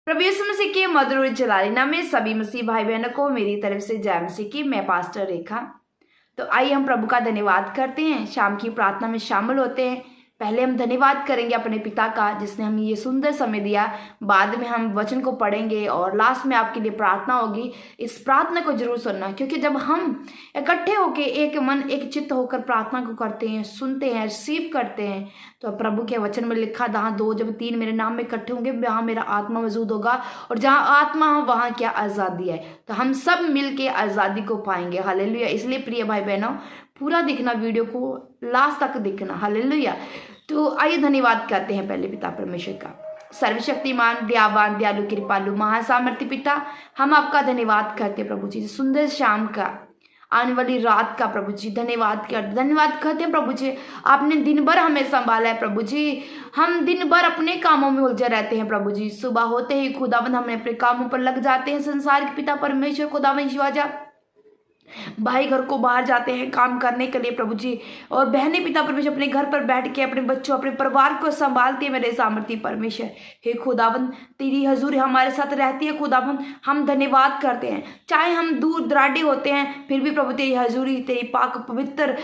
प्रभु यीशु मसीह के मधुर जलाली नाम में सभी मसीह भाई बहनों को मेरी तरफ से जय मसीह की। मैं पास्टर रेखा। तो आइए हम प्रभु का धन्यवाद करते हैं, शाम की प्रार्थना में शामिल होते हैं। पहले हम धन्यवाद करेंगे अपने पिता का जिसने हमें ये सुंदर समय दिया। बाद में हम वचन को पढ़ेंगे और लास्ट में आपके लिए प्रार्थना होगी। इस प्रार्थना को जरूर सुनना, क्योंकि जब हम इकट्ठे होकर एक मन एक चित्त होकर प्रार्थना को करते हैं, सुनते हैं, रिसीव करते हैं, तो प्रभु के वचन में लिखा जहाँ दो जब तीन मेरे नाम में इकट्ठे होंगे वहाँ मेरा आत्मा मौजूद होगा, और जहाँ आत्मा हो वहाँ क्या आज़ादी है। तो हम सब मिल के आज़ादी को पाएंगे। हालेलुया। इसलिए प्रिय भाई बहनों, पूरा देखना, वीडियो को लास्ट तक देखना। हालेलुया। तो आइए धन्यवाद करते हैं पहले पिता परमेश्वर का। सर्वशक्तिमान, दयावान, दयालु, कृपालु, महासामर्थ्य पिता, हम आपका धन्यवाद करते हैं प्रभु जी, सुंदर शाम का, आने वाली रात का प्रभु जी धन्यवाद करते हैं प्रभु जी। आपने दिन भर हमें संभाला है प्रभु जी। हम दिन भर अपने कामों में उलझे रहते हैं प्रभु जी। सुबह होते ही खुदावंद हम अपने कामों पर लग जाते हैं। संसार के पिता परमेश्वर खुदावंद शिवाजा, भाई घर को बाहर जाते हैं काम करने के लिए प्रभु जी, और बहने पिता परमेश्वर अपने घर पर बैठ के अपने बच्चों अपने परिवार को संभालती है। मेरे सामर्थ्य परमेश्वर हे खुदावंद, तेरी हजूरी हमारे साथ रहती है खुदावंद। हम धन्यवाद करते हैं, चाहे हम दूर दराडे होते हैं फिर भी प्रभु तेरी हजूरी, तेरी पाक पवित्र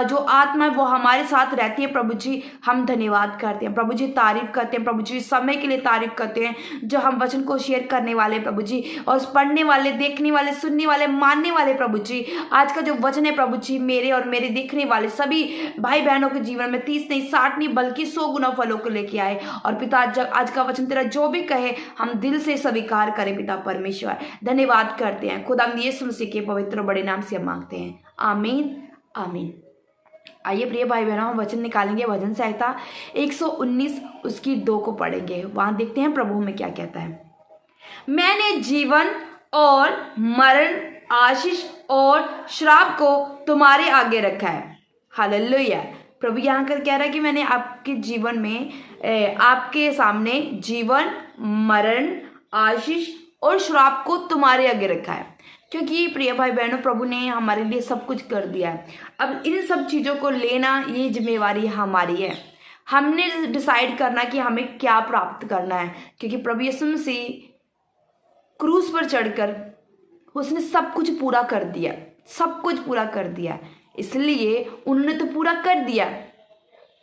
जो आत्मा है वो हमारे साथ रहती है प्रभु जी। हम धन्यवाद करते हैं प्रभु जी, तारीफ करते हैं प्रभु जी, समय के लिए तारीफ करते हैं जो हम वचन को शेयर करने वाले प्रभु जी, और पढ़ने वाले, देखने वाले, सुनने वाले, मानने वाले प्रभु जी। आज का जो वचन है प्रभु जी, मेरे और मेरे देखने वाले सभी भाई बहनों के जीवन में 30 नहीं 60 नहीं बल्कि 100 गुना फलों को लेके आए। और पिता आज का वचन तेरा जो भी कहे हम दिल से स्वीकार करें पिता परमेश्वर। धन्यवाद करते हैं खुदा यीशु मसीह के पवित्र बड़े नाम से हम मांगते हैं, आमीन आमीन। आइए प्रिय भाई बहनों, हम वचन निकालेंगे भजन संहिता 119 उसकी 2 को पढ़ेंगे। वहां देखते हैं प्रभु में क्या कहता है। मैंने जीवन और मरण, आशीष और श्राप को तुम्हारे आगे रखा है। हालेलुया। प्रभु यहाँ कर कह रहा है कि मैंने आपके जीवन में आपके सामने जीवन, मरण, आशीष और श्राप को तुम्हारे आगे रखा है। क्योंकि प्रिय भाई बहनों, प्रभु ने हमारे लिए सब कुछ कर दिया है। अब इन सब चीज़ों को लेना ये जिम्मेवारी हमारी है। हमने डिसाइड करना कि हमें क्या प्राप्त करना है, क्योंकि प्रभु यीशु मसीह क्रूस पर चढ़कर उसने सब कुछ पूरा कर दिया, सब कुछ पूरा कर दिया, इसलिए उन्होंने तो पूरा कर दिया।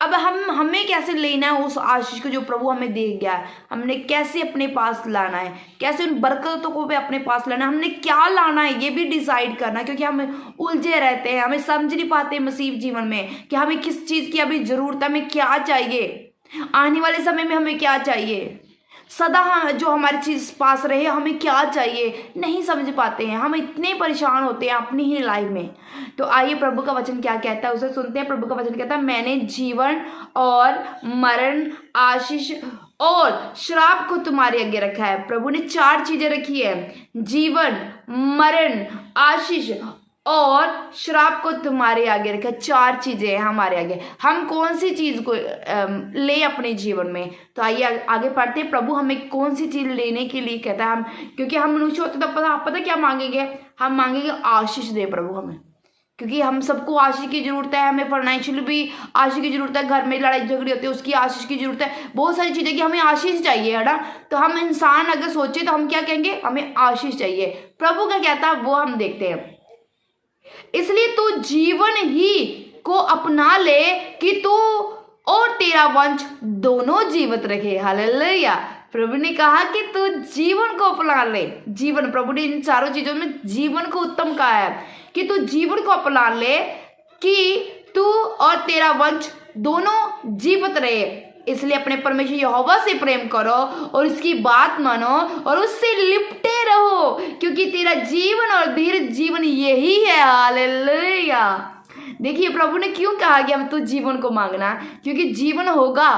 अब हमें कैसे लेना है उस आशीष को जो प्रभु हमें दे गया है, हमने कैसे अपने पास लाना है, कैसे उन बरकतों को भी अपने पास लाना है, हमने क्या लाना है ये भी डिसाइड करना है। क्योंकि हम उलझे रहते हैं, हमें समझ नहीं पाते मसीह जीवन में कि हमें किस चीज़ की अभी ज़रूरत है, हमें क्या चाहिए, आने वाले समय में हमें क्या चाहिए, सदा जो हमारी चीज़ पास रहे हमें क्या चाहिए, नहीं समझ पाते हैं। हम इतने परेशान होते हैं अपनी ही लाइफ में। तो आइए प्रभु का वचन क्या कहता है उसे सुनते हैं। प्रभु का वचन कहता है, मैंने जीवन और मरण, आशीष और श्राप को तुम्हारे आगे रखा है। प्रभु ने 4 चीजें रखी है, जीवन, मरण, आशीष और श्राप को तुम्हारे आगे रखा। 4 चीजें हैं हमारे आगे। हम कौन सी चीज को ले अपने जीवन में, तो आइए आगे पढ़ते हैं। प्रभु हमें कौन सी चीज लेने के लिए कहता है। हम क्योंकि हम मनुष्य होते तो पता क्या मांगेंगे, हम मांगेंगे आशीष दे प्रभु हमें, क्योंकि हम सबको आशीष की जरूरत है। हमें फाइनेंशियल भी आशीष की जरूरत है, घर में लड़ाई झगड़े होती है उसकी आशीष की जरूरत है, बहुत सारी चीजें कि हमें आशीष चाहिए, है ना। तो हम इंसान अगर सोचे तो हम क्या कहेंगे, हमें आशीष चाहिए। प्रभु क्या कहता है वो हम देखते हैं। इसलिए तू जीवन ही को अपना ले कि तू और तेरा वंश दोनों जीवित रहे। हालेलुया। प्रभु ने कहा कि तू जीवन को अपना ले। जीवन, प्रभु ने इन 4 चीजों में जीवन को उत्तम कहा है कि तू जीवन को अपना ले कि तू और तेरा वंश दोनों जीवित रहे। इसलिए अपने परमेश्वर यहोवा से प्रेम करो और उसकी बात मानो और उससे लिपटे रहो, क्योंकि तेरा जीवन और धीरज जीवन यही है। हालेलुया। देखिए प्रभु ने क्यों कहा कि हम तो जीवन को मांगना, क्योंकि जीवन होगा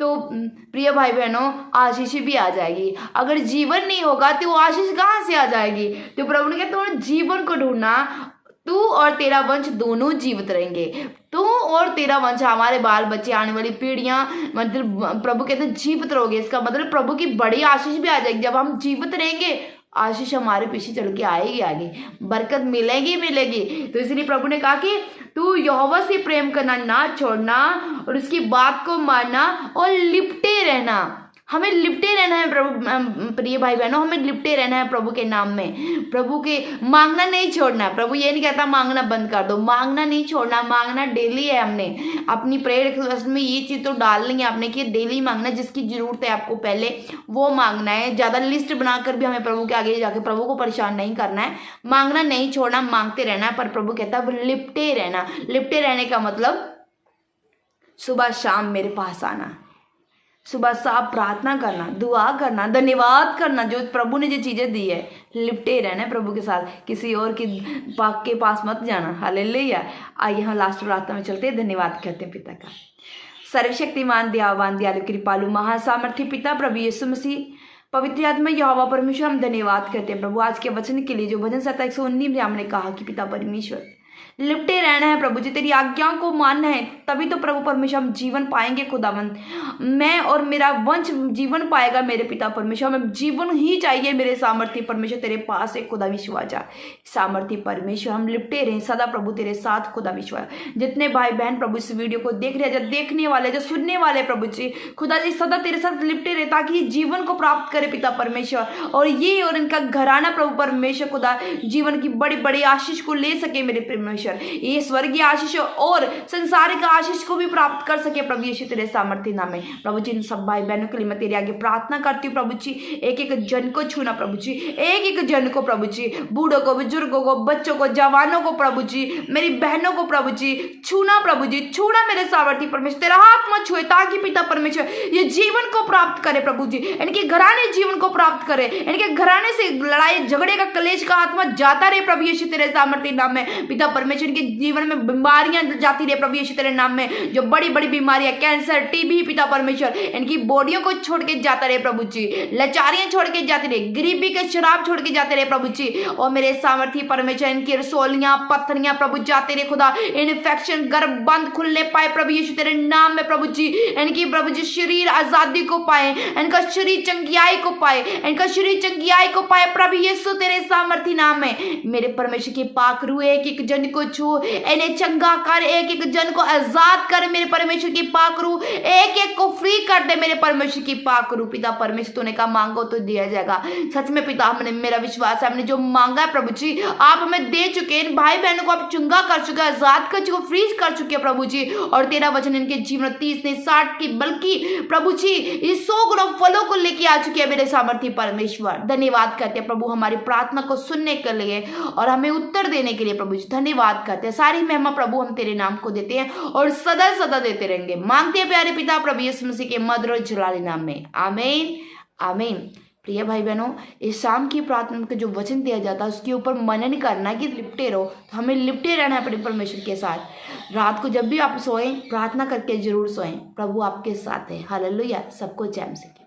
तो प्रिय भाई बहनों आशीष भी आ जाएगी। अगर जीवन नहीं होगा तो वो आशीष कहाँ से आ जाएगी। तो प्रभु ने कहा तुम जीवन को ढूंढना, तू और तेरा वंश दोनों जीवित रहेंगे। तू और तेरा वंश, हमारे बाल बच्चे, आने वाली पीढ़ियां, मतलब प्रभु कहते हैं जीवित रहोगे। इसका मतलब प्रभु की बड़ी आशीष भी आ जाएगी। जब हम जीवित रहेंगे आशीष हमारे पीछे चल के आएगी, आगे बरकत मिलेगी मिलेगी। तो इसलिए प्रभु ने कहा कि तू यहोवा से प्रेम करना ना छोड़ना और उसकी बात को मानना और लिपटे रहना। हमें लिपटे रहना है प्रभु, प्रिय भाई बहनों, हमें लिपटे रहना है प्रभु के नाम में। प्रभु के मांगना नहीं छोड़ना है। प्रभु ये नहीं कहता मांगना बंद कर दो, मांगना नहीं छोड़ना, मांगना डेली है। हमने अपनी प्रेयर रिक्वेस्ट में ये चीज़ तो डालनी है आपने कि डेली मांगना, जिसकी जरूरत है आपको पहले वो मांगना है। ज़्यादा लिस्ट बनाकर भी हमें प्रभु के आगे जाके प्रभु को परेशान नहीं करना है। मांगना नहीं छोड़ना, मांगते रहना है। पर प्रभु कहता है लिपटे रहना। लिपटे रहने का मतलब सुबह शाम मेरे पास आना, सुबह शाम प्रार्थना करना, दुआ करना, धन्यवाद करना जो प्रभु ने जो चीज़ें दी है। लिपटे रहना प्रभु के साथ, किसी और के पास मत जाना। हालेलुया। आइए हम लास्ट प्रार्थना में चलते हैं, धन्यवाद करते हैं पिता का। सर्वशक्तिमान, दयावान, दयालु, कृपालु, महासामर्थ्य पिता प्रभु यीशु मसीह, पवित्र आत्मा यहोवा परमेश्वर, हम धन्यवाद करते हैं प्रभु आज के वचन के लिए। जो भजन 119 में हमने कहा कि पिता परमेश्वर लिपटे रहना है प्रभु जी, तेरी आज्ञाओं को मानना है, तभी तो प्रभु परमेश्वर हम जीवन पाएंगे। खुदावंत, मैं और मेरा वंश जीवन पाएगा मेरे पिता परमेश्वर। हमें जीवन ही चाहिए मेरे सामर्थ्य परमेश्वर, तेरे पास है खुदा विश्वास। सामर्थ्य परमेश्वर हम लिपटे रहे सदा प्रभु तेरे साथ खुदा विश्वास। जितने भाई बहन प्रभु इस वीडियो को देख रहे हैं, जो देखने वाले, जो सुनने वाले प्रभु जी, खुदा जी सदा तेरे साथ लिपटे रहे ताकि जीवन को प्राप्त करे पिता परमेश्वर, और ये और इनका घराना प्रभु परमेश्वर खुदा जीवन की बड़ी बड़ी आशीष को ले सके मेरे परमेश्वर। ये स्वर्गीय आशीष और संसारिक आशीष को भी प्राप्त कर सके प्रभु यीशु तेरे सामर्थ्य नाम में। प्रभु जी इन सब भाई बहनों के लिए मैं तेरे आगे प्रार्थना करती हूँ प्रभु जी, एक एक जन को छूना प्रभु जी, एक एक जन को प्रभु जी, बूढ़ों को, बुजुर्गों को, बच्चों को, जवानों को प्रभु जी, मेरी बहनों को प्रभु जी छूना प्रभु जी, छूना मेरे सामर्थ्य परमेश्वर। तेरा हाथ मत छुए ताकि पिता परमेश्वर ये जीवन को प्राप्त करे प्रभु जी, इनके घराने जीवन को प्राप्त करे, इनके घराने से लड़ाई झगड़े का कलेश का आत्मा जाता रहे प्रभु यीशु तेरे सामर्थ्य नाम में। पिता परमेश्वर के जीवन में बीमारियां जाती रहे प्रभु यीशु तेरे नाम में, जो बड़ी बड़ी बीमारियां, कैंसर, टीबी पिता परमेश्वर, इनकी बॉडियों को छोड़ के जाता रहे प्रभु जी, लाचारियां छोड़ के जाती रहे, गरीबी के शराब छोड़ के जाते रहे प्रभु जी, और मेरे सामर्थ्य परमेश्वर इनकी रसोलियां, पत्थरियां प्रभु जाते रहे खुदा, इन्फेक्शन गर्भ बंद खुलने पाए प्रभु यीशु तेरे नाम में प्रभु जी, इनकी प्रभु जी शरीर आजादी को पाए, इनका शरीर चंगियाई को पाए, इनका शरीर चंगियाई को पाए प्रभु यीशु तेरे सामर्थ्य नाम में। मेरे परमेश्वर की पाक रूह एक एक जन को छू, इन्हें चंगा कर, एक एक जन को आजाद कर मेरे परमेश्वर की पाक रूह, एक एक को फ्री कर दे मेरे परमेश्वर की पाक रूह। पिता परमेश्वर तूने कहा मांगो तो दिया जाएगा। सच में पिता हमने, मेरा विश्वास है हमने जो मांगा है प्रभु जी आप हमें दे चुके, इन भाई बहनों को आप चंगा कर चुके, आजाद कर चुके, फ्री कर चुके प्रभु जी, और तेरा वचन इनके जीवन 30 ने 60 की बल्कि प्रभु जी इस 100 गुना फलों को लेके आ चुके हैं मेरे सामर्थ्य परमेश्वर। धन्यवाद करते हैं प्रभु हमारी प्रार्थना को सुनने के लिए और हमें उत्तर देने के लिए प्रभु जी, धन्यवाद करते हैं। सारी महिमा प्रभु हम तेरे नाम को देते हैं और सदा सदा देते रहेंगे। मांगते हैं प्यारे पिता प्रभु यीशु मसीह के मधुर और जलाली नाम में, आमीन आमीन। प्रिय भाई बहनों, इस शाम की प्रार्थना का जो वचन दिया जाता है उसके ऊपर मनन करना कि लिपटे रहो, तो हमें लिपटे रहना है अपने परमेश्वर के साथ। रात को जब भी आप सोएं प्रार्थना करके जरूर सोएं, प्रभु आपके साथ है। हालेलुया। सबको जय मसीह।